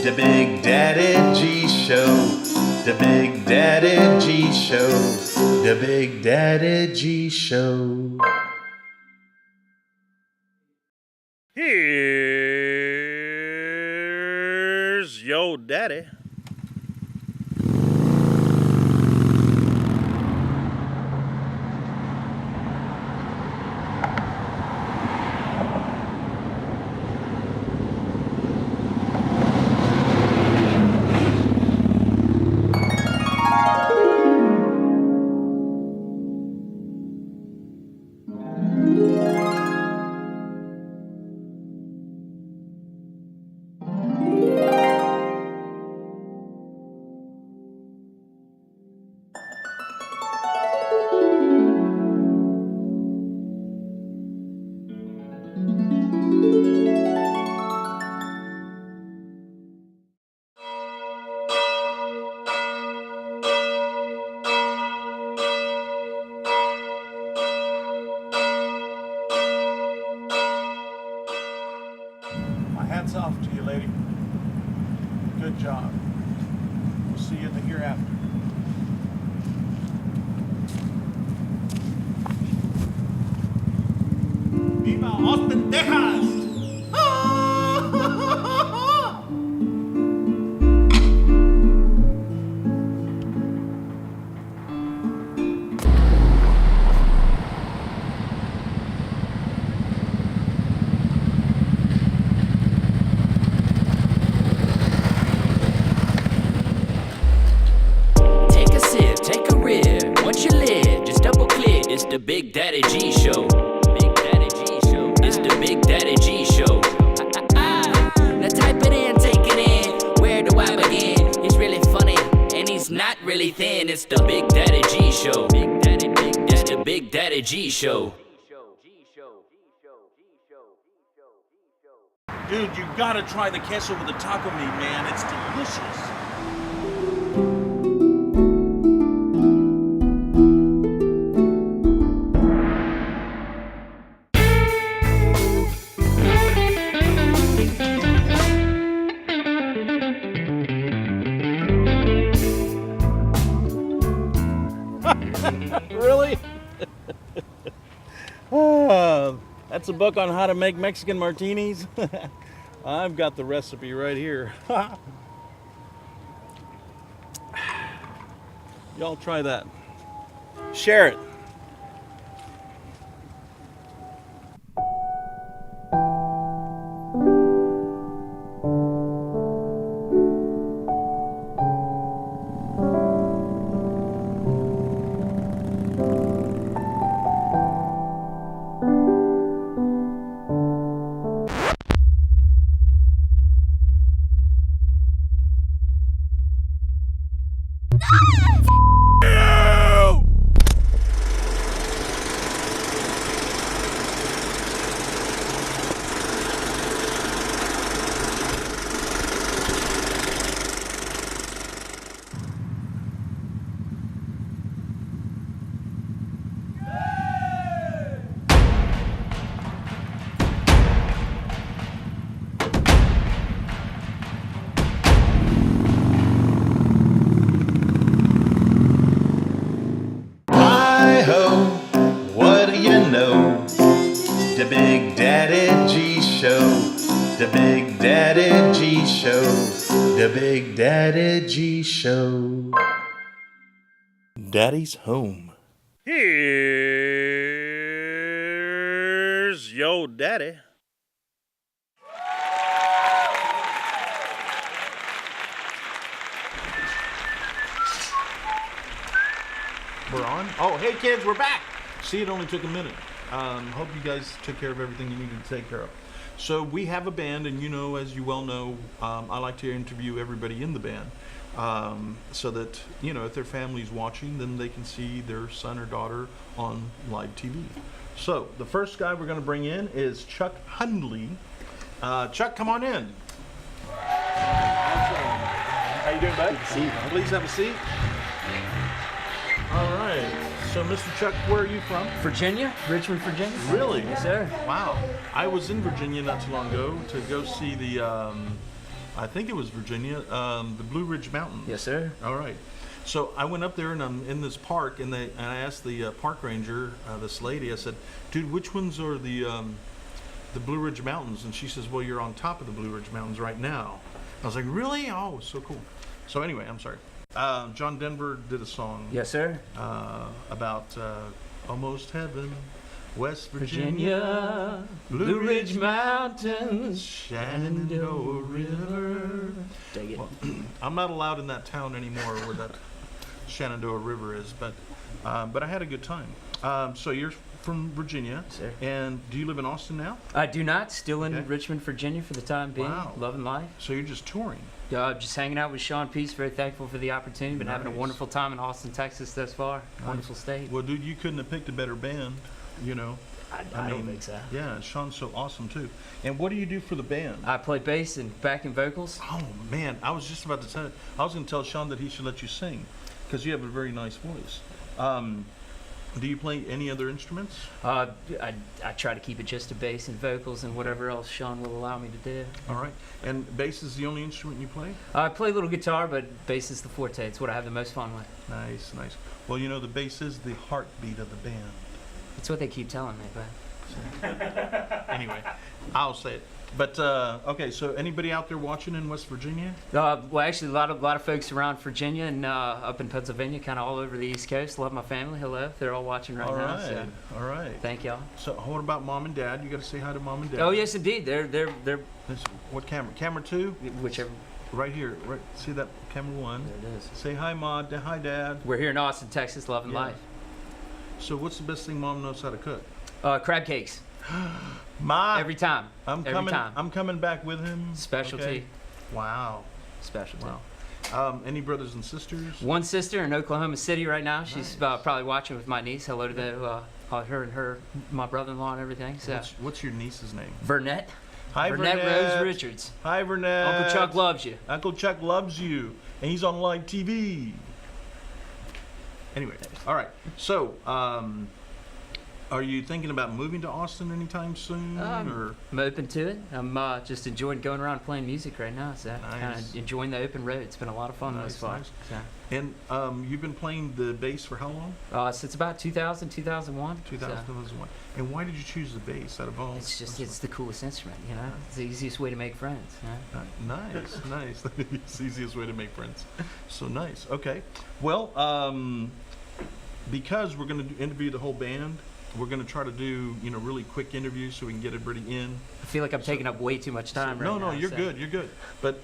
The Big Daddy G Show. The Big Daddy G Show. The Big Daddy G Show. Here's your daddy. Hats off to you, lady. Good job. We'll see you in the hereafter. Viva Austin, Texas! It's the Big Daddy G Show. Big Daddy G Show. It's the Big Daddy G Show. Now type it in, take it in. Where do I begin? He's really funny and he's not really thin. It's the Big Daddy G Show. Big Daddy, Big Daddy. It's the Big Daddy G Show. Dude, you gotta try the queso with the taco meat, man. It's delicious. Really? That's a book on how to make Mexican martinis. I've got the recipe right here. Y'all try that. Share it. The Big Daddy G Show. The Big Daddy G Show. The Big Daddy G Show. Daddy's home. Here's your daddy. We're on? Oh, hey kids, we're back. See, it only took a minute. Hope you guys took care of everything you needed to take care of. So we have a band, and you know, as you well know, I like to interview everybody in the band, so that, you know, if their family's watching, then they can see their son or daughter on live TV. So the first guy we're going to bring in is Chuck Hundley. Chuck, come on in. How you doing, bud? Good to see you. Please have a seat. All right. So, Mr. Chuck, where are you from? Virginia, Richmond, Virginia. Really? Yes, sir. Wow. I was in Virginia not too long ago to go see the I think it was Virginia, the Blue Ridge Mountains. Yes, sir. All right. So I went up there and I'm in this park, and I asked the park ranger, this lady. I said, "Dude, which ones are the Blue Ridge Mountains?" And she says, "Well, you're on top of the Blue Ridge Mountains right now." I was like, "Really? Oh, so cool." So anyway, I'm sorry. John Denver did a song. Yes, sir. About almost heaven, West Virginia, Blue Ridge Mountains, Shenandoah River. Dig it. Well, I'm not allowed in that town anymore where that Shenandoah River is, but I had a good time. So you're from Virginia, Sir. and do you live in Austin now? I do not. Still in Okay. Richmond, Virginia for the time being. Wow. Loving life. So you're just touring. Just hanging out with Shaun Peace. Very thankful for the opportunity. Been having a Nice. wonderful time in Austin, Texas thus far. Nice. Wonderful state. Well, dude, you couldn't have picked a better band, you know. I don't think so. Yeah, Shaun's so awesome too. And what do you do for the band? I play bass and backing vocals. Oh man, I was just about to tell. I was going to tell Shaun that he should let you sing, because you have a very nice voice. Do you play any other instruments? I try to keep it just to bass and vocals and whatever else Shaun will allow me to do. All right. And bass is the only instrument you play? I play a little guitar, but bass is the forte. It's what I have the most fun with. Nice, nice. Well, you know, the bass is the heartbeat of the band. That's what they keep telling me, but Anyway, I'll say it. But okay, so anybody out there watching in West Virginia? well, actually, a lot of folks around Virginia and up in Pennsylvania, kind of all over the East Coast. Love my family. Hello, they're all watching right All now. right, So all right. thank y'all. So what about mom and dad? You got to say hi to mom and dad. Oh yes, indeed. They're This- What camera? Camera 2? whichever. Right here. Right. See that? Camera 1. There it is. Say hi, Mom. Hi, Dad. We're here in Austin, Texas, loving Yeah. life. So what's the best thing Mom knows how to cook? Crab cakes Ma, every time. Every time. I'm coming back with him. Specialty. Okay. Wow. Specialty. Wow. Any brothers and sisters? One sister in Oklahoma City right now. She's probably watching with my niece. Hello to her and my brother-in-law and everything. So What's your niece's name? Vernette. Hi, Vernette Rose Richards. Hi, Vernette. Uncle Chuck loves you. Uncle Chuck loves you, and he's on live TV. Anyway, all right. So, are you thinking about moving to Austin anytime soon, or? I'm open to it. I'm just enjoying going around playing music right now. So kind Nice. of enjoying the open road. It's been a lot of fun Nice, thus far. nice. So, And you've been playing the bass for how long? since about 2000, 2001. 2001. And why did you choose the bass out of all? It's the coolest instrument, you know. It's the easiest way to make friends. You know? Nice, nice. It's the easiest way to make friends. So nice. Okay. Well, because we're going to interview the whole band, we're going to try to do, really quick interviews so we can get everybody in. I feel like I'm taking up way too much time right now. No, you're so. good. You're good. But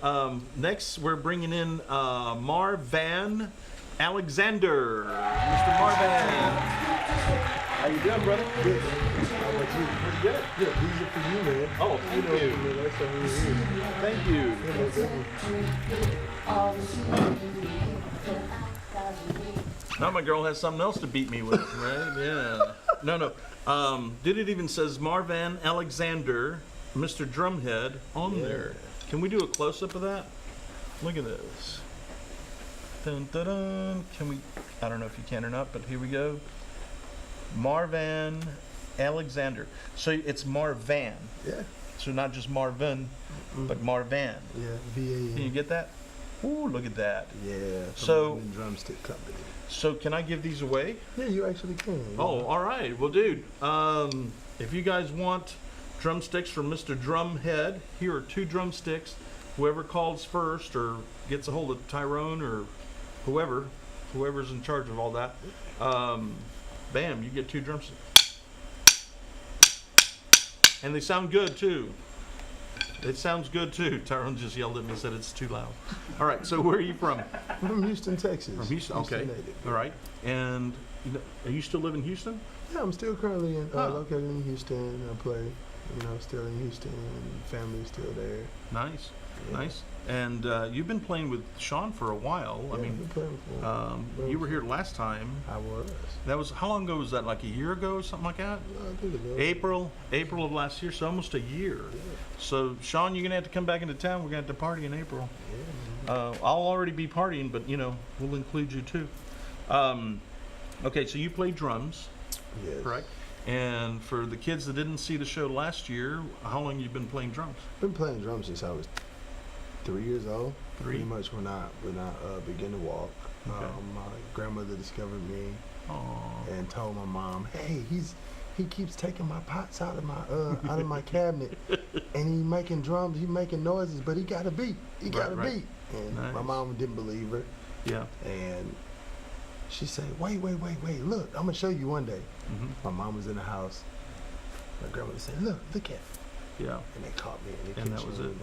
next, we're bringing in Marvan Alexander. Mr. Marvan. How you doing, brother? Good. How about you? Pretty good. Yeah, these are for you, man. Oh, thank you. That's why we're here. Thank you. Now my girl has something else to beat me with, right? Yeah. No. Did it even says Marvan Alexander, Mr. Drumhead, on there? Can we do a close-up of that? Look at this. Dun, dun, dun. Can we? I don't know if you can or not, but here we go. Marvan Alexander. So it's Marvan. Yeah. So not just Marvin, but Marvan. Yeah, Can you VA. get that? Ooh, look at that. Yeah. So- from the Drumstick Company. So can I give these away? Yeah, you actually can. Oh, all right. Well, dude, if you guys want drumsticks from Mr. Drumhead, here are 2 drumsticks. Whoever calls first or gets a hold of Tyrone or whoever's in charge of all that, bam, you get 2 drumsticks. And they sound good, too. It sounds good, too. Tyrone just yelled at me and said it's too loud. All right, so where are you from? I'm from Houston, Texas. From Houston? Okay. native. All right. And are you still live in Houston? Yeah, I'm still currently Huh. located in Houston. I play, still in Houston. Family's still there. Nice, Yeah. nice. And you've been playing with Shaun for a while. I Yeah, mean, been playing for. you were here last time. I was. That was, how long ago was that? Like a year ago or something like that? I think it was. April of last year, so almost a year. So Shaun, you're gonna have to come back into town. We're gonna have to party in April. I'll already be partying, but we'll include you too. Okay, so you play drums, Yes. correct? And for the kids that didn't see the show last year, how long you been playing drums? Been playing drums since I was 3 years old. 3? Pretty much when I began to walk. Okay. My grandmother discovered me Oh. and told my mom, "Hey, he keeps taking my pots out of my out of my cabinet, and he making drums, he making noises, but he got a beat. He got Right, a beat." And Nice. my mom didn't believe her, Yeah. and she said, "Wait, look, I'm gonna show you one day." Hmm. My mom was in the house. My grandmother said, "Look at it," Yeah. and they caught me in the And kitchen. that was it. And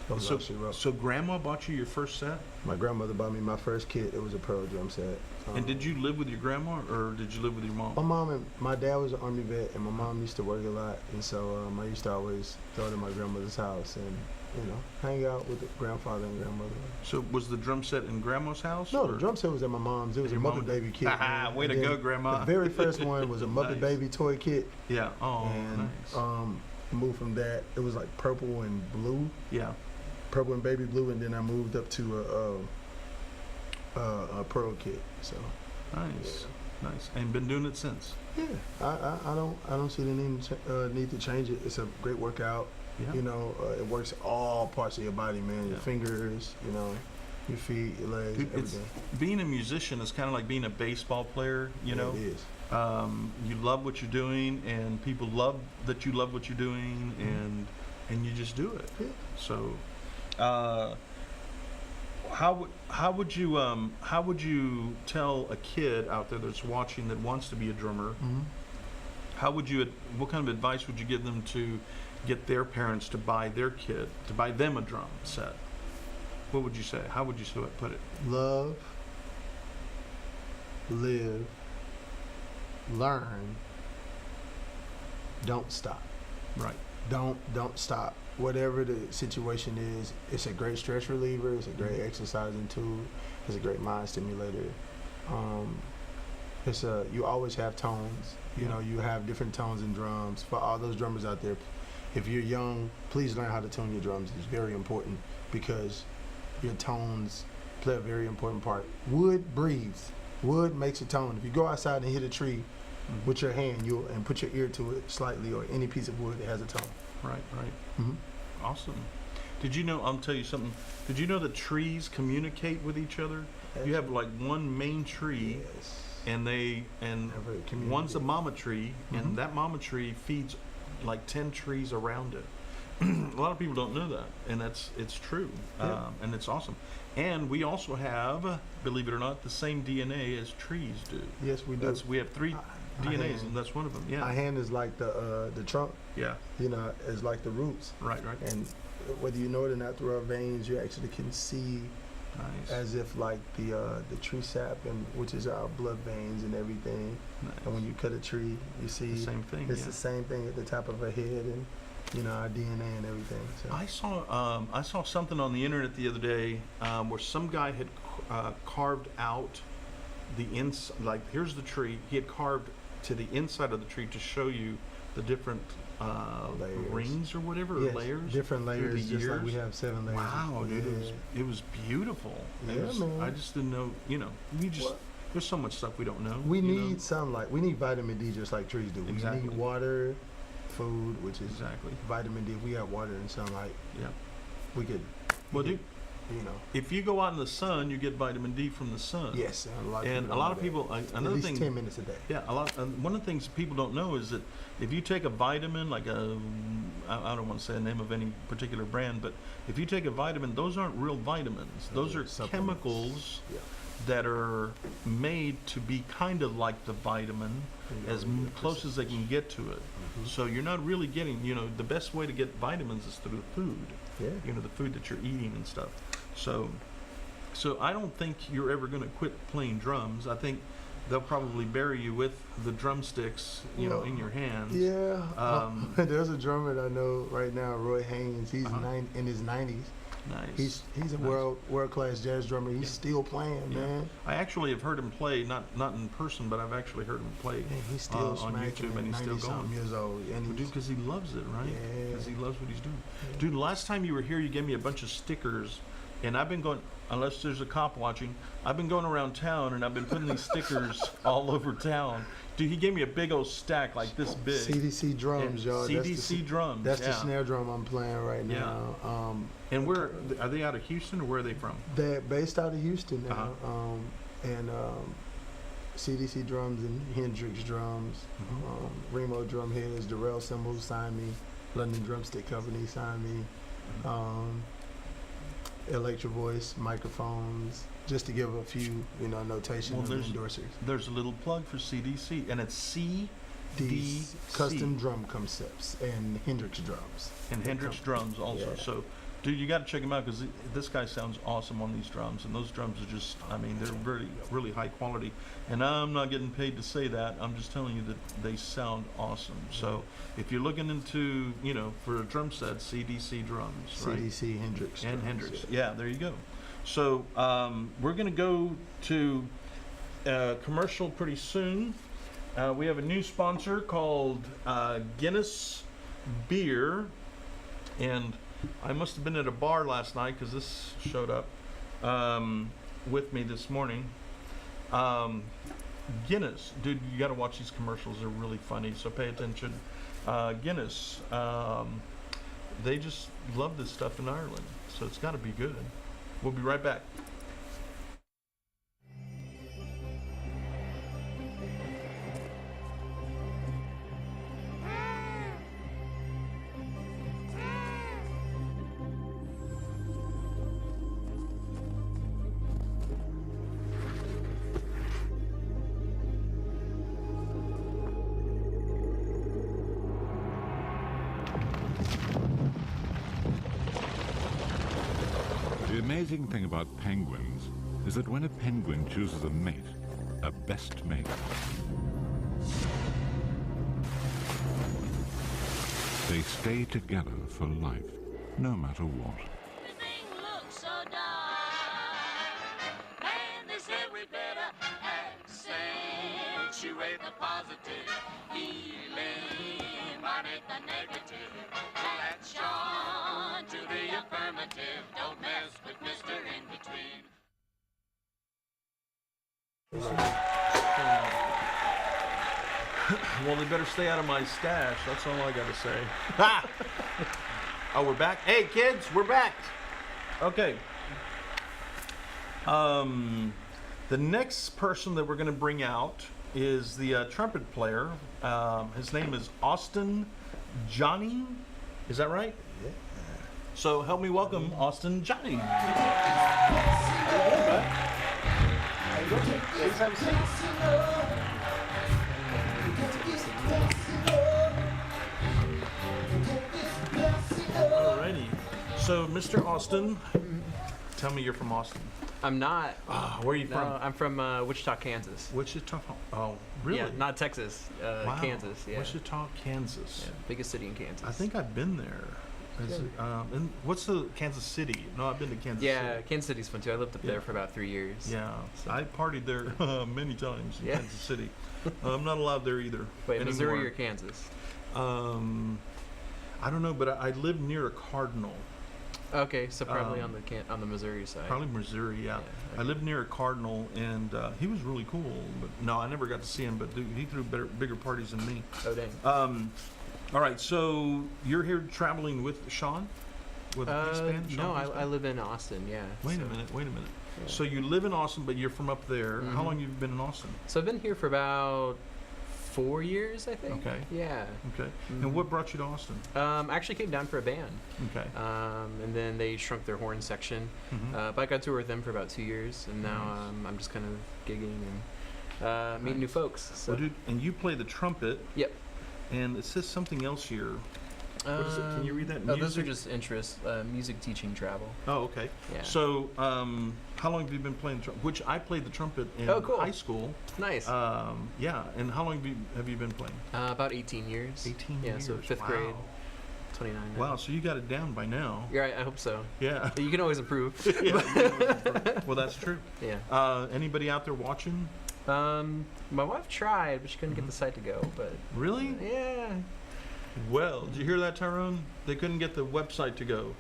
that was So, all she wrote. so grandma bought you your first set? My grandmother bought me my first kit. It was a Pearl drum set. And did you live with your grandma or did you live with your mom? My mom and my dad was an Army vet, and my mom used to work a lot, and so I used to always go to my grandmother's house and hang out with the grandfather and grandmother. So was the drum set in grandma's house? No, or- the drum set was at my mom's. It was a Your Muppet mom- Baby kit. Haha, way And to then go, Grandma. The very first one was a Muppet Nice. Baby toy kit, Yeah. Oh, and nice. moved from that. It was like purple and blue, Yeah. purple and baby blue, and then I moved up to a Pearl kit. So Nice. Nice. And been doing it since. yeah, I don't see the need to change it. It's a great workout. Yeah. It works all parts of your body, man. Your Yeah. fingers, your feet, your legs, Dude, it's, everything. being a musician is kind of like being a baseball player, you know? It is. You love what you're doing, and people love that you love what you're doing, and you just do it. Yeah. So, how would you tell a kid out there that's watching that wants to be a drummer? Mm-hmm. What kind of advice would you give them to get their parents to buy them a drum set? What would you say? How would you put it? Love, live, learn. Don't stop. Right. Don't stop. Whatever the situation is, it's a great stress reliever. It's a great exercising tool. It's a great mind stimulator. You always have tones. You have different tones in drums. For all those drummers out there, if you're young, please learn how to tune your drums. It's very important because your tones play a very important part. Wood breathes. Wood makes a tone. If you go outside and hit a tree with your hand, and put your ear to it slightly, or any piece of wood, it has a tone. Right. Mm-hmm. Awesome. Did you know? I'll tell you something. Did you know that trees communicate with each other? You have like one main tree, Yes. and Never communicate. one's a mama tree, Mhm. and that mama tree feeds like 10 trees around it. A lot of people don't know that, and it's true, Yeah. and it's awesome. And we also have, believe it or not, the same DNA as trees do. Yes, we do. We have 3 My DNAs, hand. and that's one of them. Yeah. My hand is like the trunk. Yeah. Is like the roots. Right. And whether you know it or not, through our veins, you actually can see Nice. as if like the tree sap, which is our blood veins and everything. Nice. And when you cut a tree, you see The same thing. it's Yeah. the same thing at the top of our head, and our DNA and everything. So I saw something on the internet the other day where some guy had carved out the like here's the tree. He had carved to the inside of the tree to show you the different Layers. rings or whatever, or yes, layers. different through layers, the just like we years. have 7 layers. Wow, dude, Yeah. it was beautiful. Yeah, man. I just didn't know. Well, There's so much stuff we don't know. We you know? need sunlight. We need vitamin D just like trees do. Exactly. We need water, food, which is Exactly. vitamin D. If we have water and sunlight, Yeah. we could. Well, dude, You know. if you go out in the sun, you get vitamin D from the sun. Yes, and a lot of And people a lot don't of know people. that. Another At least thing. 10 minutes a day. Yeah, a lot. One of the things people don't know is that if you take a vitamin, like I don't want to say the name of any particular brand, but if you take a vitamin, those aren't real vitamins. Those are Supplements. chemicals Yeah. that are made to be kind of like the vitamin, as close as they can get to it. Mm-hmm. So you're not really getting, the best way to get vitamins is through food. Yeah. The food that you're eating and stuff. So I don't think you're ever going to quit playing drums. I think they'll probably bury you with the drumsticks, Well, in your hands. Yeah. There's a drummer that I know right now, Roy Haynes. He's in his 90s. Nice. He's a Nice. world class jazz drummer. He's still playing, Yeah. man. I actually have heard him play, not in person, but I've actually heard him play And he's still on smacking YouTube, and he's still 90-something going. years old. And Dude, he's, because he loves it, right? Yeah. Because he loves what he's doing. Yeah. Dude, last time you were here, you gave me a bunch of stickers And I've been going, unless there's a cop watching, I've been going around town and I've been putting these stickers all over town. Dude, he gave me a big old stack like this big. CDC drums, y'all. CDC drums. That's yeah. the snare drum I'm playing right now. And where are they out of Houston or where are they from? They're based out of Houston now. And CDC drums and Hendrix drums. Remo drum heads, Darrell cymbals signed me. London Drumstick Company signed me. Electro Voice microphones, just to give a few, notations and endorsers. There's a little plug for CDC, and it's CDC. Custom Drum Concepts and Hendrix drums. And Hendrix drums also. Yeah. So, dude, you got to check him out because this guy sounds awesome on these drums, and those drums are just, they're really, really high quality. And I'm not getting paid to say that. I'm just telling you that they sound awesome. So, if you're looking into, for a drum set, CDC drums, right? CDC Hendrix And drums, Hendrix. Yeah, there you go. So, we're going to go to a commercial pretty soon. We have a new sponsor called Guinness Beer, and I must have been at a bar last night because this showed up with me this morning. Guinness, dude, you got to watch these commercials. They're really funny, so pay attention. Guinness, they just love this stuff in Ireland, so it's got to be good. We'll be right back. The amazing thing about penguins is that when a penguin chooses a mate, a best mate, they stay together for life, no matter what. Everything looks so dark, and there's every bit of accentuate the positive, eliminate the negative. That's Shaun to the affirmative. Don't mess with Mr. In Between. Well, they better stay out of my stash. That's all I got to say. Oh, we're back. Hey, kids, we're back. Okay. The next person that we're going to bring out is the trumpet player. His name is Austin Johnny. Is that right? Yeah. So help me welcome Austin Johnny. Alrighty. So, Mr. Austin, tell me you're from Austin. I'm not. Where are you No, from? I'm from Wichita, Kansas. Wichita. Oh, really? Yeah, not Texas. Wow. Kansas. Yeah. Wichita, Kansas. Yeah, biggest city in Kansas. I think I've been there. And what's the Kansas City? No, I've been to Kansas City. Yeah, Kansas City's fun too. I lived up there for about 3 years. Yeah, I partied there many times in Yeah. Kansas City. I'm not allowed there either. Wait, anymore. Missouri or Kansas? I don't know, but I live near a cardinal. Okay, so probably on the Missouri side. Probably Missouri, yeah. okay. I lived near a cardinal, and he was really cool. But no, I never got to see him. But dude, he threw bigger parties than me. Oh dang. All right, so you're here traveling with Shaun? With a peace band? Shaun No, Peace Band? I live in Austin. Yeah. Wait so, a minute. Yeah. So you live in Austin, but you're from up there. Mhm. How long have you been in Austin? So I've been here for about 4 years, I think. Okay. Yeah. Okay. Mhm. And what brought you to Austin? I actually came down for a band. Okay. And then they shrunk their horn section. Mhm. But I got to tour with them for about 2 years, and now Nice. I'm just kind of gigging and meeting new Nice. folks. So. Well, dude, and you play the trumpet, Yep. and it says something else here. What is it? Can you read that? Oh, those are Music? just interests. Music, teaching, travel. Oh, okay. Yeah. So, how long have you been playing the trumpet? Which I played the trumpet in Oh, cool. high school. Nice. Yeah. And how long have you been playing? About 18 years. 18 Yeah, years. so 5th Wow. grade, 29 now. Wow. So you got it down by now. Yeah, I hope so. Yeah. You can always improve. Well, that's true. Yeah. Anybody out there watching? My wife tried, but she couldn't get the site to go. But Really? yeah. Well, did you hear that, Tyrone? They couldn't get the website to go.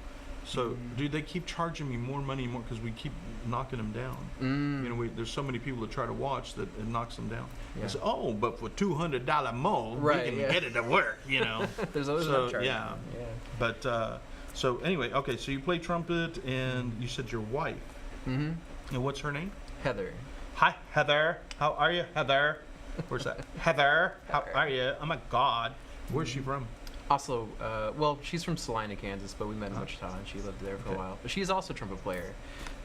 So, do they keep charging me more money and more because we keep knocking them down? You know, there's so many people that try to watch that it knocks them down. Yeah. I say, oh, but for $200 more, Right, we can yeah. get it to work. You know. There's always an So, upcharge. yeah. Yeah. But so anyway, okay. So you play trumpet, and you said your wife. Mm-hmm. And what's her name? Heather. Hi, Heather. How are you, Heather? Where's that? Heather, how are you? Oh my God. Where's she from? Also, well, she's from Salina, Kansas, but we met in Wichita, and she lived there for a Okay. while. But she's also a trumpet player,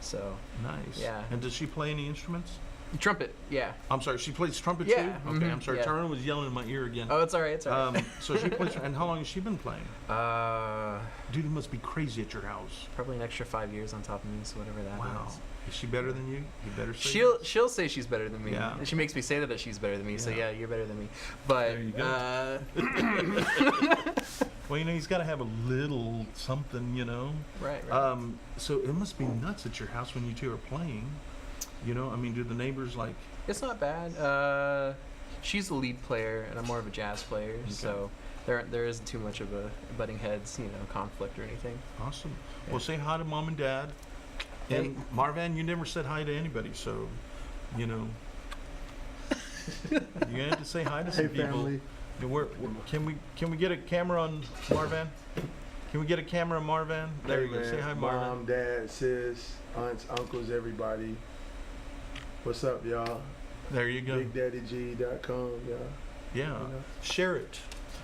so Nice. Yeah. And does she play any instruments? trumpet, yeah. I'm sorry, she plays trumpet Yeah, too? Okay, I'm mhm, sorry. yeah. Tyrone was yelling in my ear again. Oh, it's all right. It's all right. So she plays, and how long has she been playing? Uh, Dude, it must be crazy at your house. probably an extra 5 years on top of me, so whatever that Wow. is. Is she better than you? You better say She'll say she's better than me. Yeah. And she makes me say that she's better than me. So Yeah. yeah, you're better than me. But There you go. Well, you know, he's got to have a little something, you know. right. So it must be nuts at your house when you two are playing. You know, I mean, do the neighbors like? It's not bad. She's the lead player, and I'm more of a jazz player. So there isn't too much of a butting heads, conflict or anything. Awesome. Yeah. Well, say hi to mom and dad. And Marvan, you never said hi to anybody, so you know you have to say hi to some people. family. And can we get a camera on Marvan? Can we get a camera on Marvan? There you go. Say hi, Marvan. Mom, dad, sis, aunts, uncles, everybody. What's up, y'all? There you go. BigDaddyG.com, y'all. Yeah. know. Share it.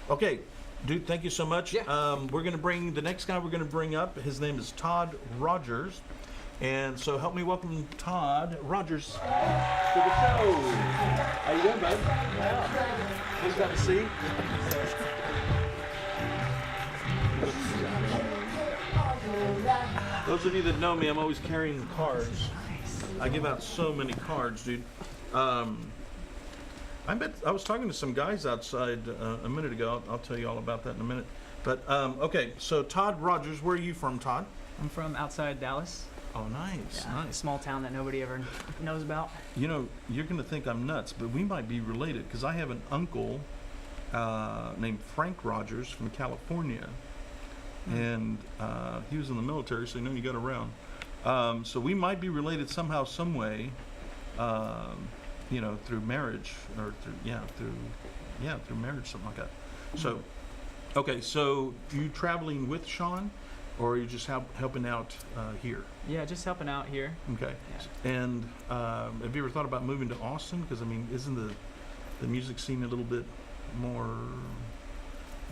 Okay, dude. Thank you so much. Yeah. We're gonna bring the next guy. We're gonna bring up. His name is Todd Rogers. And so help me welcome Todd Rogers to the show. How you doing, bud? Yeah. Please have a seat. Those of you that know me, I'm always carrying cards. I give out so many cards, dude. I was talking to some guys outside a minute ago. I'll tell you all about that in a minute. But okay, so Todd Rogers, where are you from, Todd? I'm from outside Dallas. Oh, nice, A nice. small town that nobody ever knows about. You know, you're going to think I'm nuts, but we might be related because I have an uncle named Frank Rogers from California, and he was in the military, so you know you got around. So we might be related somehow, some way, through marriage or through marriage, something like that. So, okay, so you traveling with Shaun? Or are you just helping out here? Yeah, just helping out here. Okay. Yeah. And have you ever thought about moving to Austin? Because I mean, isn't the music scene a little bit more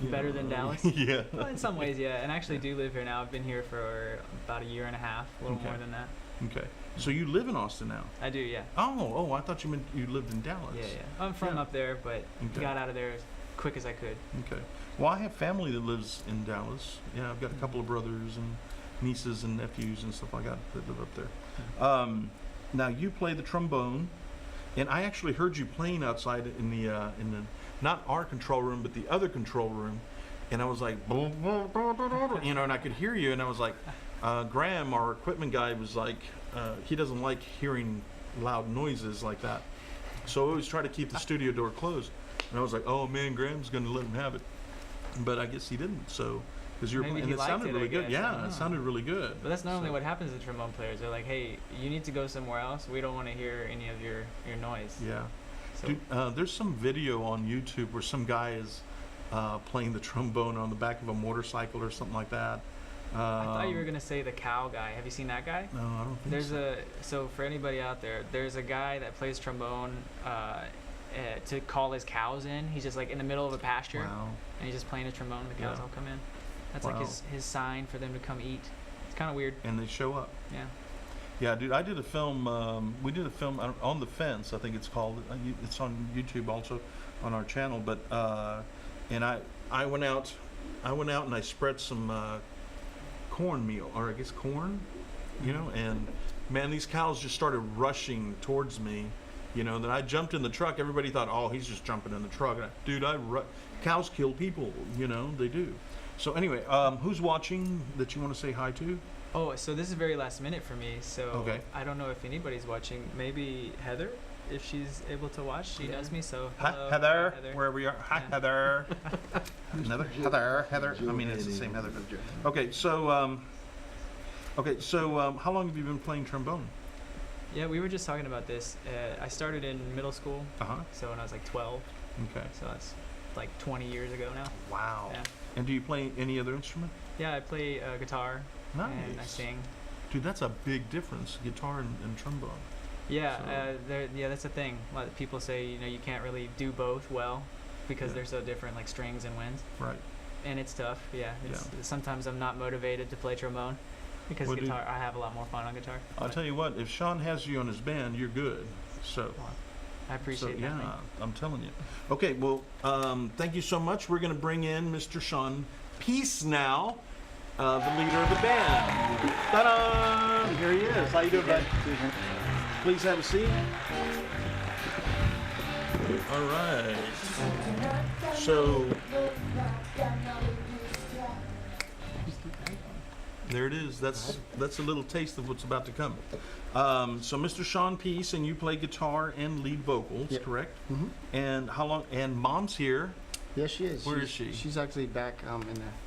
Better than Dallas? Yeah. Well, in some ways, yeah. And I actually do live here now. I've been here for about a year and a half, a little Okay. more than that. Okay. So you live in Austin now? I do, yeah. Oh, I thought you meant you lived in Dallas. Yeah, yeah. I'm from Yeah. up there, but Okay. got out of there as quick as I could. Okay. Well, I have family that lives in Dallas. Yeah, I've got a couple of brothers and nieces and nephews and stuff like that that live up there. Now you play the trombone, and I actually heard you playing outside in the not our control room, but the other control room, and I was like, and I could hear you, and I was like, Graham, our equipment guy, was like, he doesn't like hearing loud noises like that, so I always try to keep the studio door closed. And I was like, oh man, Graham's going to let him have it. But I guess he didn't, so, because you're Maybe playing, he and it liked sounded it, really I good. guess. I Yeah, don't it know. sounded really good. But that's normally So- what happens to trombone players. They're like, hey, you need to go somewhere else. We don't want to hear any of your noise. Yeah. So, Dude, there's some video on YouTube where some guy is playing the trombone on the back of a motorcycle or something like that. I thought you were going to say the cow guy. Have you seen that guy? No, I don't think There's so. so for anybody out there, there's a guy that plays trombone to call his cows in. He's just like in the middle of a pasture, Wow. and he's just playing a trombone. The cows Yeah. all come in. That's Wow. like his sign for them to come eat. It's kind of weird. And they show up. Yeah. Yeah, dude, I did a film. We did a film on the fence, I think it's called. It's on YouTube also, on our channel. But and I went out and I spread some cornmeal, or I guess corn, and man, these cows just started rushing towards me. Then I jumped in the truck. Everybody thought, oh, he's just jumping in the truck. And dude, cows kill people. They do. So anyway, who's watching that you want to say hi to? Oh, so this is very last minute for me. So Okay. I don't know if anybody's watching. Maybe Heather, if she's able to watch. She knows me. So Hi, hello, Heather, Heather. wherever you are. Hi, Yeah. Heather. Heather. I mean, it's the same Heather. But okay, so Okay, so how long have you been playing trombone? Yeah, we were just talking about this. I started in middle school, Uh-huh. so when I was like 12, Okay. so that's like 20 years ago now. Wow. Yeah. And do you play any other instrument? Yeah, I play guitar and I Nice. sing. Dude, that's a big difference, guitar and trombone. Yeah, So- that's the thing. A lot of people say you can't really do both well because Yeah. they're so different, like strings and winds, Right. and it's tough. Yeah, sometimes I'm not motivated to play trombone because Well, dude- guitar. I have a lot more fun on guitar. I'll tell you what, if Shaun has you on his band, you're good. So, I appreciate so that. yeah, man. I'm telling you. Okay, well, thank you so much. We're going to bring in Mr. Shaun Peace now, the leader of the band. Ta-da! Here he is. How you doing, bud? Please have a seat. All right. So, there it is. That's a little taste of what's about to come. So, Mr. Shaun Peace, and you play guitar and lead vocals, Yep. correct? Mm-hmm. And how long? And Mom's here. Yes, she is. Where is she? She's actually back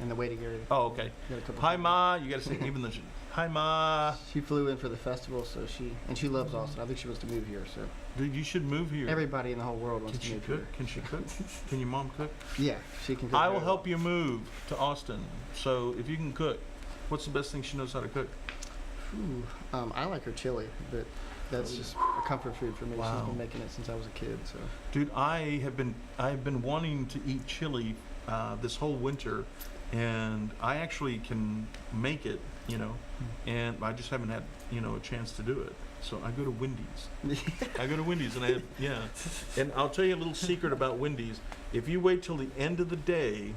in the waiting area. Oh, okay. Got a couple Hi, people. Ma. You got to say even the. Hi, Ma. She flew in for the festival, so she loves Austin. I think she wants to move here. So Dude, you should move here. everybody in the whole world wants Can to she move cook? here. Can she cook? Can your mom cook? Yeah, she can cook. I will very help you move to Austin. So if you can cook, what's the best thing she knows how to cook? well. I like her chili, but that's just a comfort food for me. Wow. She's been making it since I was a kid. So Dude, I've been wanting to eat chili this whole winter, and I actually can make it, and I just haven't had, a chance to do it. So I go to Wendy's. I go to Wendy's, and and I'll tell you a little secret about Wendy's. If you wait till the end of the day,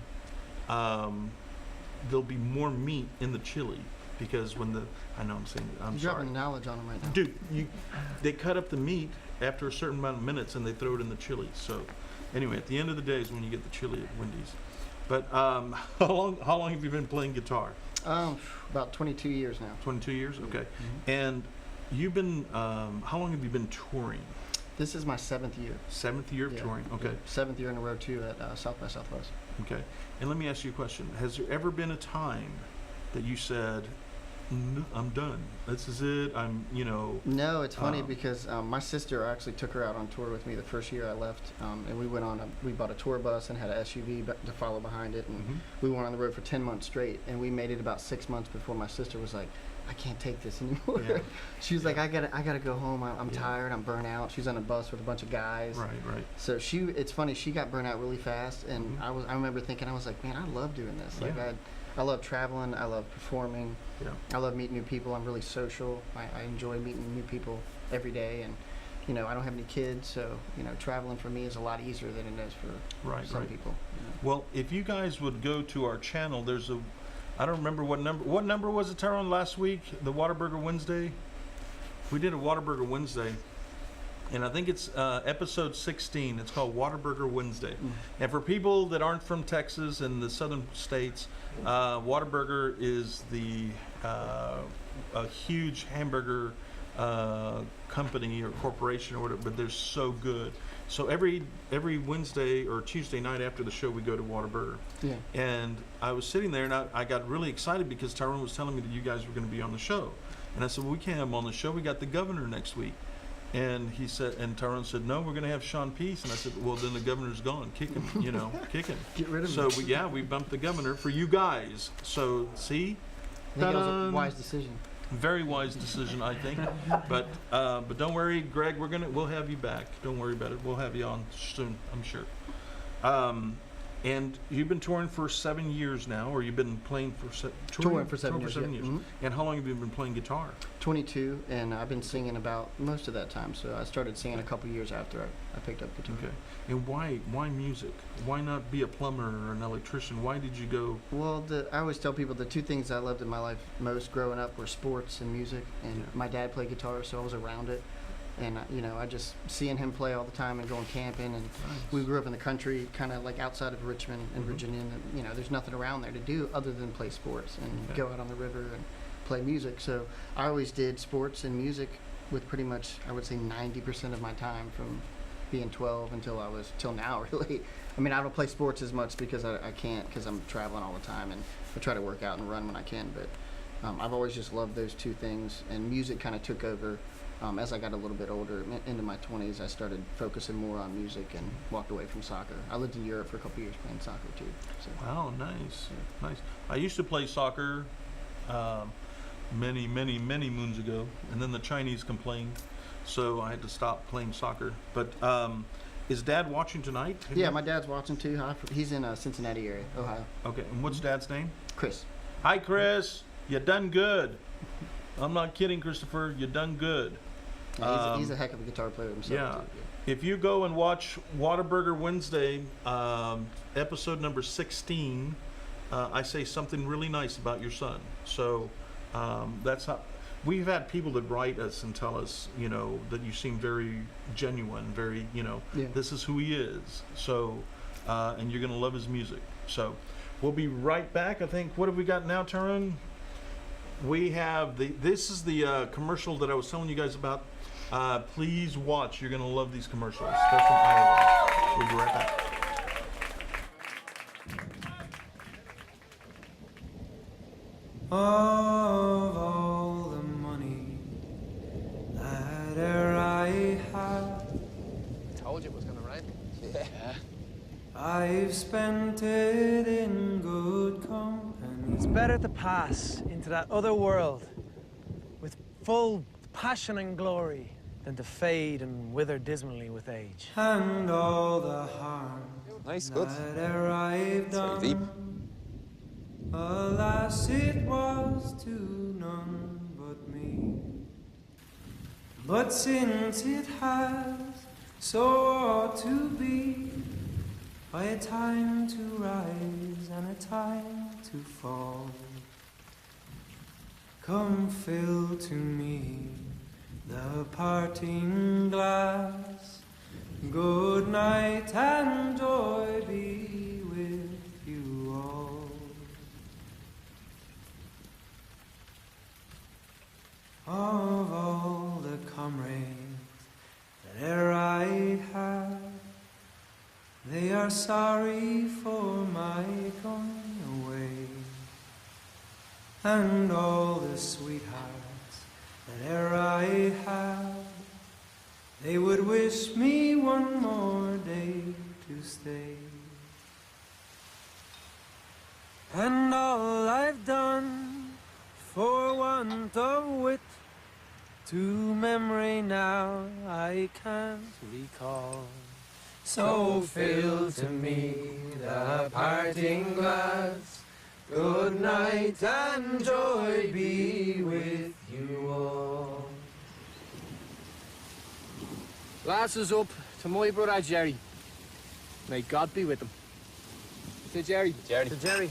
there'll be more meat in the chili, because I'm you're sorry. dropping knowledge on them right now. Dude, they cut up the meat after a certain amount of minutes and they throw it in the chili. So, anyway, at the end of the day is when you get the chili at Wendy's. But how long have you been playing guitar? About 22 years now. 22 years. Okay. Mm-hmm. And you've been how long have you been touring? This is my 7th year. 7th year of Yeah. touring. Okay. 7th year in a row too at South by Southwest. Okay. And let me ask you a question. Has there ever been a time that you said, I'm done. This is it. No, it's funny because my sister actually took her out on tour with me the first year I left, and we bought a tour bus and had an SUV to follow behind it, and Mhm. we went on the road for 10 months straight, and we made it about 6 months before my sister was like, I can't take this anymore. Yeah. She was like, I gotta go home. I'm tired. I'm burnt out. She's on a bus with a bunch of guys. Right. So it's funny. She got burnt out really fast, and Mhm. I remember thinking, I was like, man, I love doing this. Like Yeah. I love traveling. I love performing. Yeah. I love meeting new people. I'm really social. I enjoy meeting new people every day, and I don't have any kids, so traveling for me is a lot easier than it is for Right. some Right. people. Well, if you guys would go to our channel, I don't remember what number was it, Tyrone, last week? The Whataburger Wednesday? We did a Whataburger Wednesday, and I think it's episode 16. It's called Whataburger Wednesday. And for people that aren't from Texas and the southern states, Whataburger is a huge hamburger company or corporation or whatever, but they're so good. So every Wednesday or Tuesday night after the show, we go to Whataburger. Yeah. And I was sitting there, and I got really excited because Tyrone was telling me that you guys were going to be on the show. And I said, well, we can't have him on the show. We got the governor next week. And he said, and Tyrone said, no, we're going to have Shaun Peace. And I said, well, then the governor's gone. Kick him, kick him. Get rid of So, him. we bumped the governor for you guys. So, see? I think it was a Ta-da. wise decision. Very wise decision, I think. But don't worry, Greg. We'll have you back. Don't worry about it. We'll have you on soon, I'm sure. And you've been touring for 7 years now, or you've been playing for Touring for 7 years, yeah. Mhm. And how long have you been playing guitar? 22, and I've been singing about most of that time. So I started singing a couple years after I picked up guitar. Okay. And why music? Why not be a plumber or an electrician? Why did you go? Well, I always tell people the two things I loved in my life most growing up were sports and music. And Yeah. my dad played guitar, so I was around it. And I just seeing him play all the time and going camping. And we grew up in the country, kind of like outside of Richmond and Mhm. Virginia. And, there's nothing around there to do other than play sports and Okay. go out on the river and play music. So I always did sports and music with pretty much, I would say, 90% of my time from being 12 till now, really. I mean, I don't play sports as much because I can't, because I'm traveling all the time, and I try to work out and run when I can. But I've always just loved those two things, and music kind of took over. As I got a little bit older, into my 20s, I started focusing more on music and walked away from soccer. I lived in Europe for a couple years playing soccer too. So. Wow, nice, nice. I used to play soccer many moons ago, and then the Chinese complained, so I had to stop playing soccer. But is Dad watching tonight? Yeah, my dad's watching too. He's in Cincinnati area, Ohio. Okay, and what's Dad's name? Chris. Hi, Chris. You done good. I'm not kidding, Christopher. You done good. Yeah, he's a heck of a guitar player himself. Yeah. Too. If you go and watch Whataburger Wednesday, episode number 16, I say something really nice about your son. So that's how we've had people that write us and tell us, you know, that you seem very genuine, very, you know, this is who he is. So, and you're going to love his music. So we'll be right back. I think, what have we got now, Tarun? We have this is the commercial that I was telling you guys about. Please watch. You're going to love these commercials. They're from Iowa. We'll be right back. Of all the money that I have, Told you it was gonna rain. Yeah. I've spent it in good company. It's better to pass into that other world with full passion and glory than to fade and wither dismally with age. And all the harm Nice, good. that e'er I've done, deep. alas, it was to none but me. But since it has so ought to be, by a time to rise and a time to fall, come fill to me the parting glass. Good night and joy be with you all. Of all the comrades that e'er I have, they are sorry for my going away. And all the sweethearts that e'er I have, they would wish me one more day to stay. And all I've done for want of wit, to memory now I can't recall. So fill to me the parting glass. Good night and joy be with you all. Glasses up to my brother Jerry. May God be with him. To Jerry. To Jerry.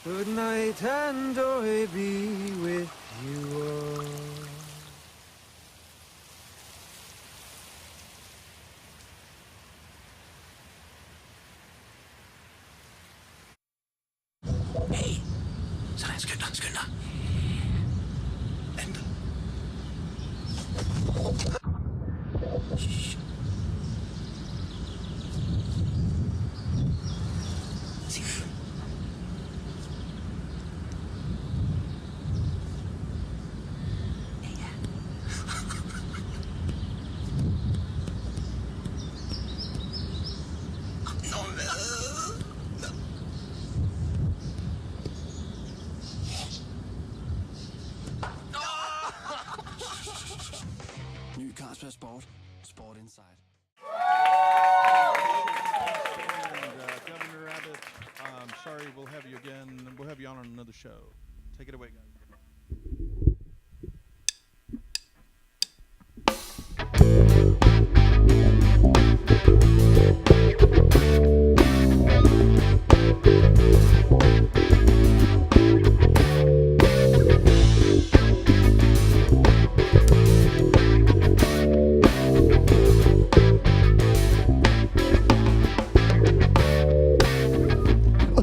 Good night and joy be with you all. Hey, sånn, skynda. Vent. Hysj. Sitt. Sport Inside. And Governor Abbott, I'm sorry, we'll have you again. We'll have you on another show. Take it away, guys.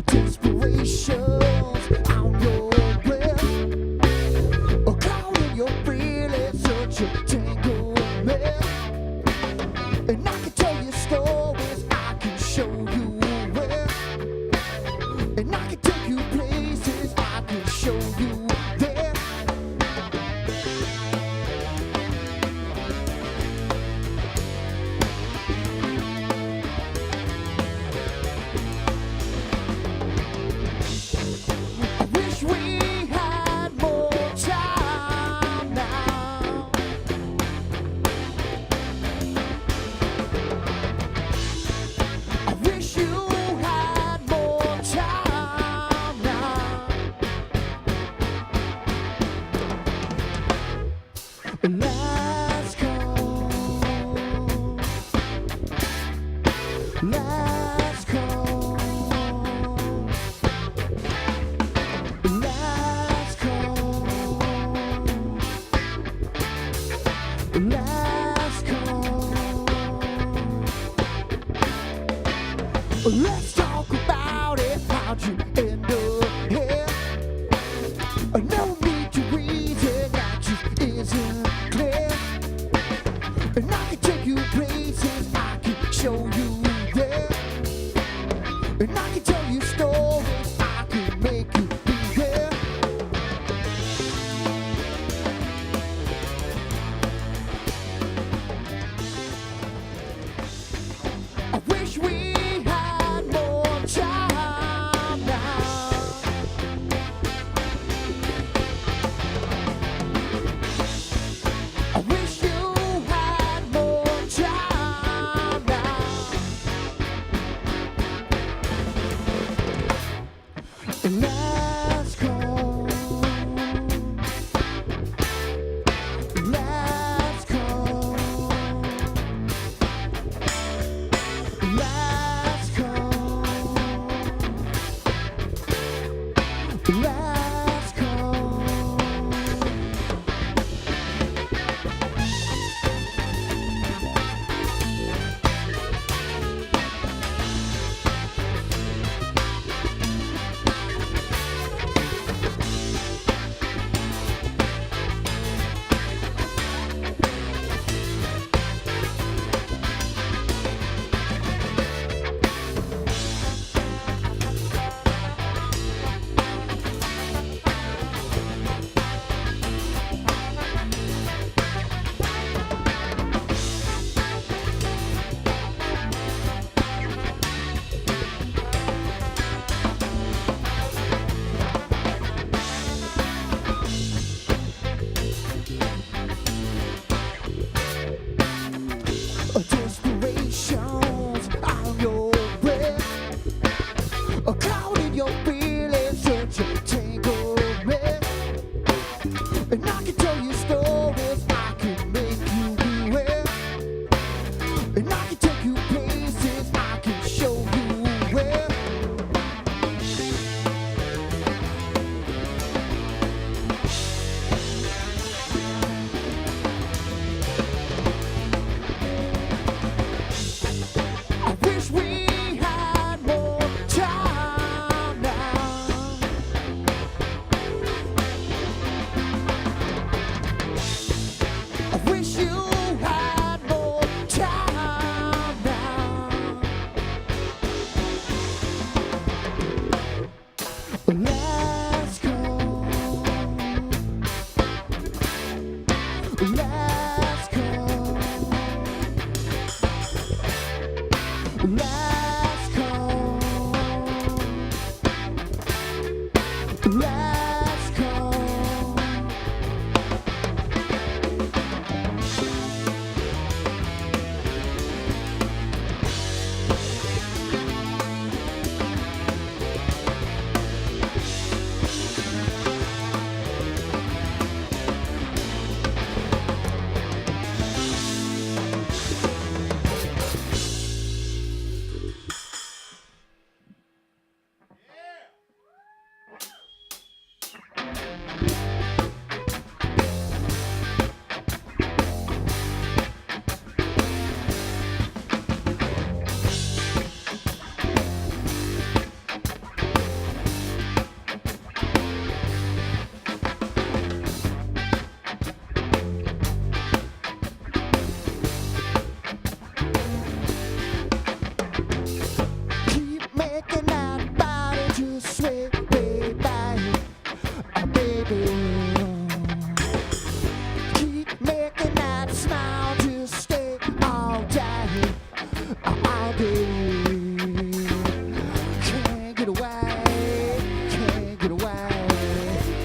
Desperations, I'm your Let's talk about it. How'd you end up here? No need to reason, that just isn't clear. And I can take you places, I can show you there. And I can tell you stories, I can make you be there. I wish we had more time now. I wish you had more time now. Last call. Last call. Last call. Last call. Desperations on your breath, caught in your feelings, such a tangled mess. And I can tell you stories, I can make you beware. And I can take you places, I can show you where. I wish we had more time now. I wish you had more time now. Last call. Last call. Last call. Last call. Keep making that body just sway way back, baby. Keep making that smile just stay all day, all day. Can't get away, can't get away,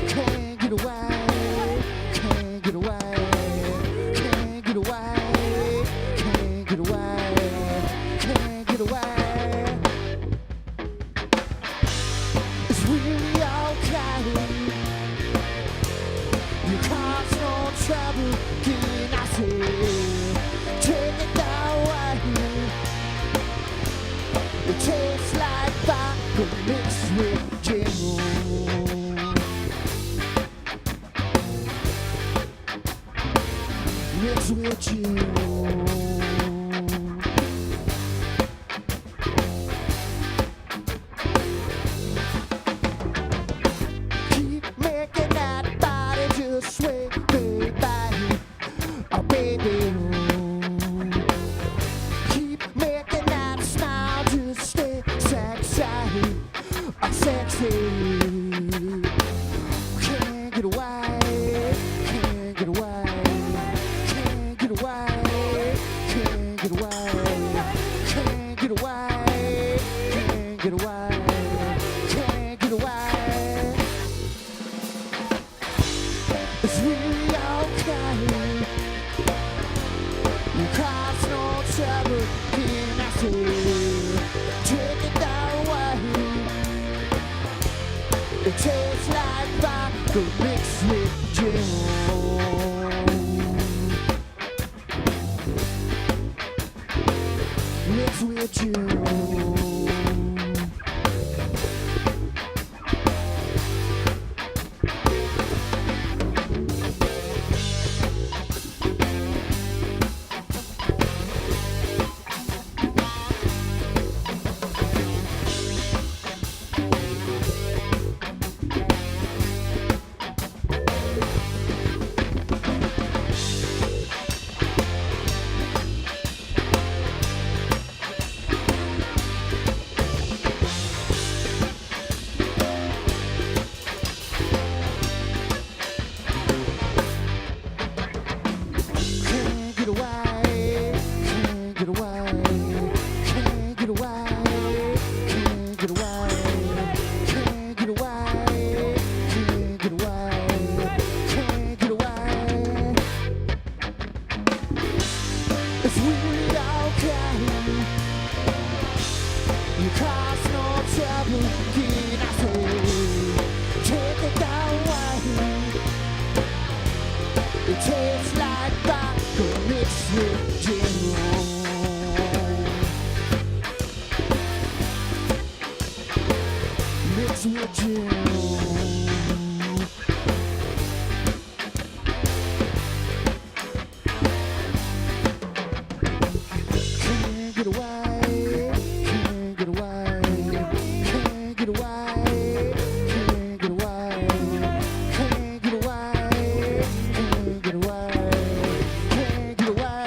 can't get away, can't get away, can't get away, can't get away, can't get away. It's really okay. You cause no trouble, can I say? Take it that way. It tastes like vodka mixed with gin. Mixed with gin. get away, can't get away. It's really okay. You cause no trouble, can I say? Take it that way. It tastes like vodka mixed with gin. Mixed with gin. Can't get away, can't get away, can't get away, can't get away, can't get away, can't get away, can't get away. It's really okay. You cause no trouble, can I say? Take it that way. It tastes like vodka mixed with gin. Mixed with gin. Can't get away, can't get away, can't get away, can't get away, can't get away, can't get away, can't get away,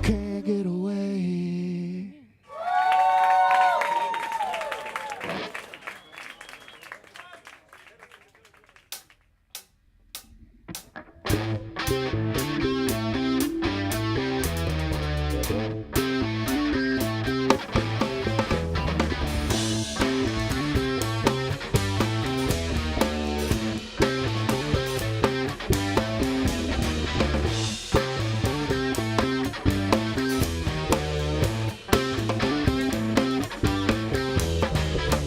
can't get away.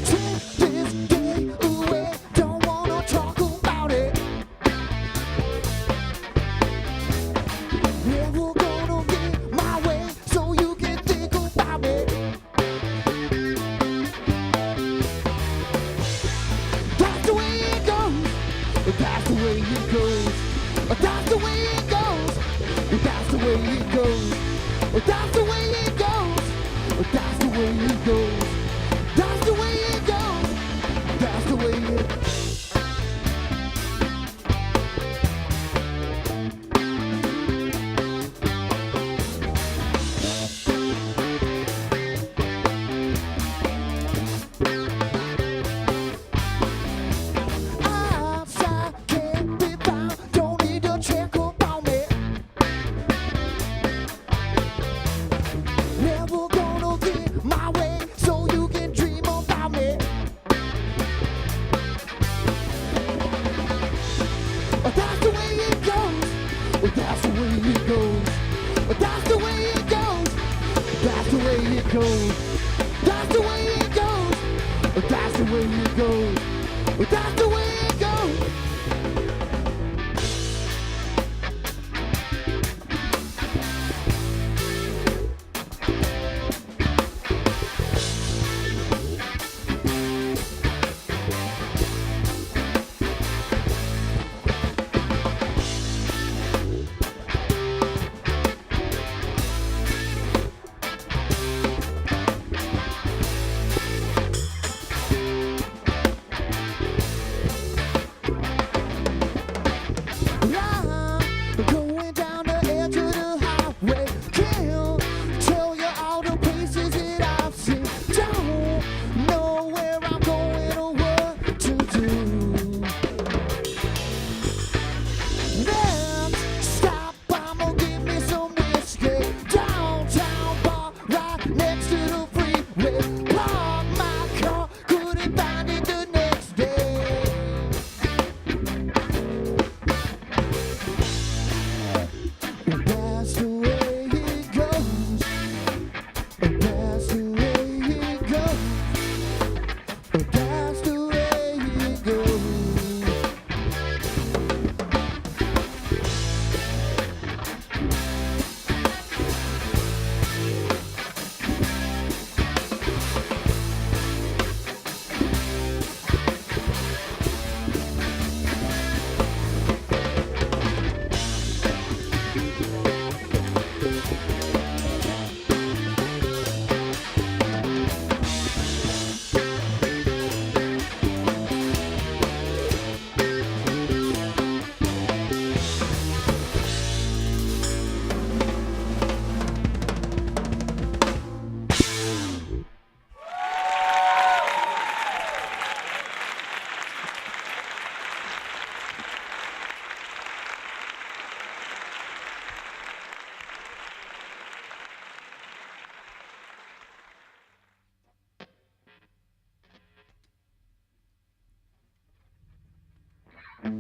Take this day away, don't wanna talk about it. Never gonna get my way, so you can think about it. That's the way it goes. That's the way it goes. That's the way it goes. That's the way it goes. That's the way it goes. That's the way it goes. That's the way it goes. That's the way it goes. Outside can't be found, don't need to check about me. Never gonna get my way, so you can dream about me. That's the way it goes. That's the way it goes. That's the way it goes. That's the way it goes. That's the way it goes. That's the way it goes. That's the way it goes. You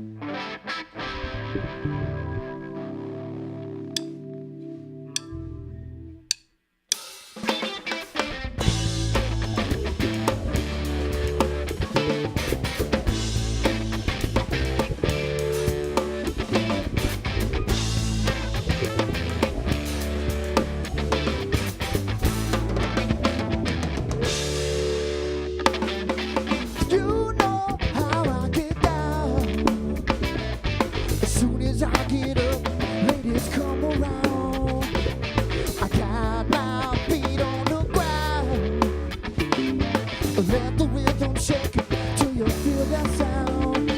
know how I get down. As soon as I get up, ladies come around. I got my feet on the ground. Let the rhythm shake it till you feel that sound.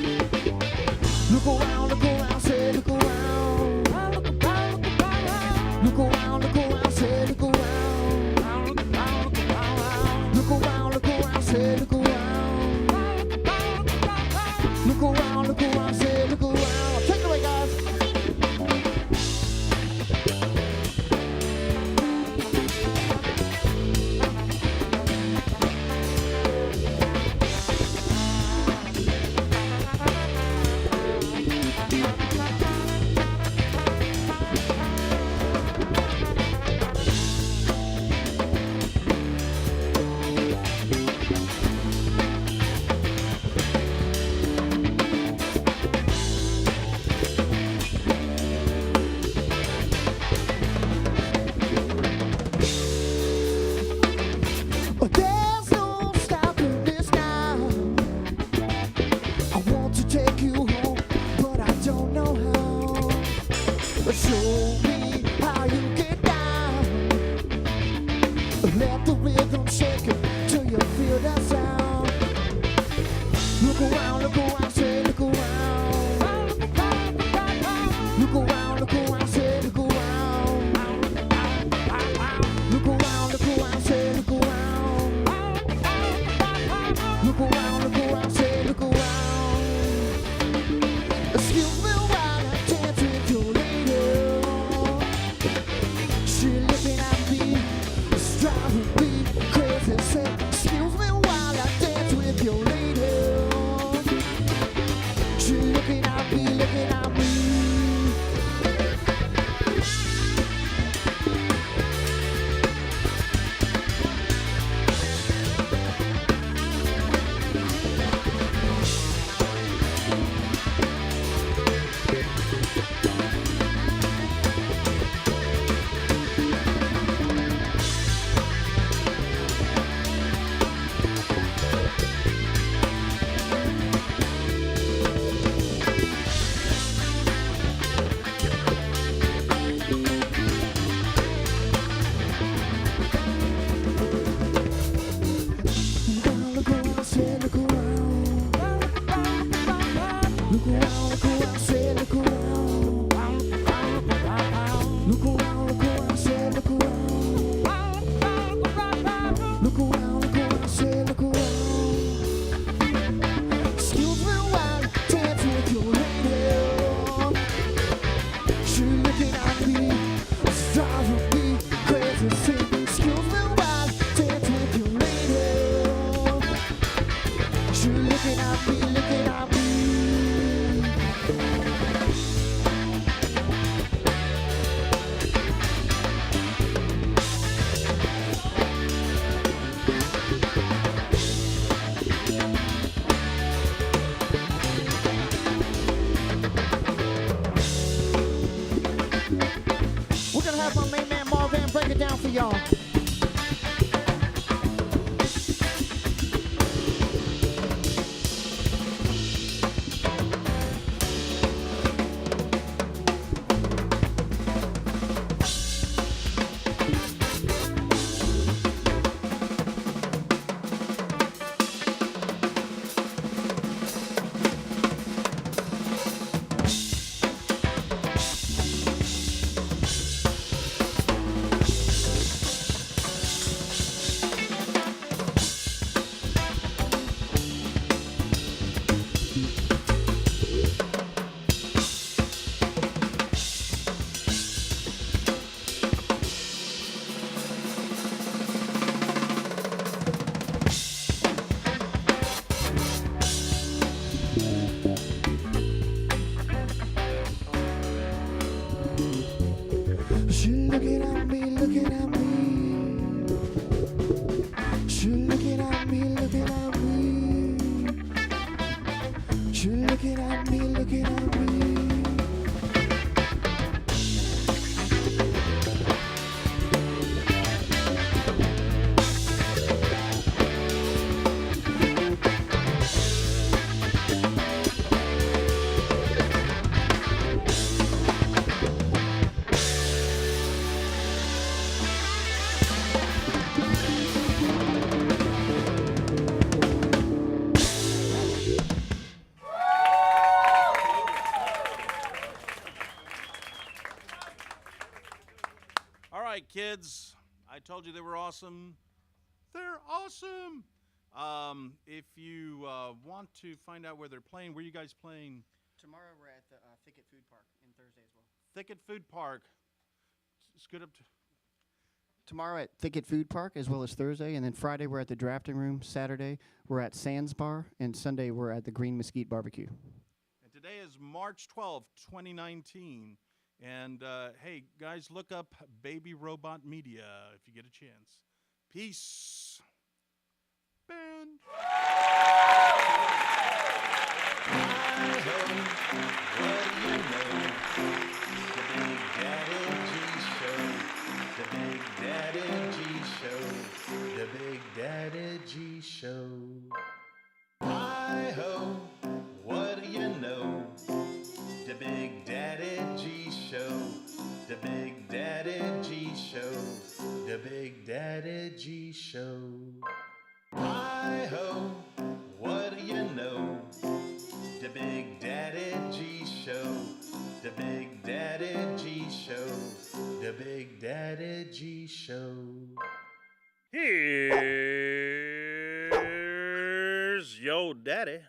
Look around, say look around. Look around, say look around. Look around, say look around. Look around, say look around. Take it away, guys. But there's no stopping this now. I want to take you home, but I don't know how. Show me how you get down. Let the rhythm shake it till you feel that sound. Look around, say look around. Look around, say look around. Look around, say look around. Look around, say look around. Excuse me while I dance with your lady. She looking at me, it's driving me crazy. Say, excuse me while I dance with your lady. She looking at me, looking at me. Look around, say look around. Look around, say look around. Look around, say look around. Look around, say look around. Excuse me while I dance with your lady. She looking at me, it's driving me crazy. Say, excuse me while I dance with your lady. She looking at me, looking at me. We're gonna have my main man Marvin break it down for y'all. looking at me, looking at me. All right, kids. I told you they were awesome. They're awesome. If you want to find out where they're playing, where are you guys playing? Tomorrow we're at the Thicket Food Park, and Thursday as well. Thicket Food Park. Scoot up to. Tomorrow at Thicket Food Park, as well as Thursday, and then Friday we're at the Drafting Room. Saturday we're at Sands Bar, and Sunday we're at the Green Mesquite Barbecue. And today is March 12th, 2019. And hey, guys, look up Baby Robot Media if you get a chance. Peace. Band. The Big Daddy G Show. The Big Daddy G Show. Hi-ho, what do you know? The Big Daddy G Show. The Big Daddy G Show. The Big Daddy G Show. Hi-ho, what do you know? The Big Daddy G Show. The Big Daddy G Show. The Big Daddy G Show. Here's your daddy.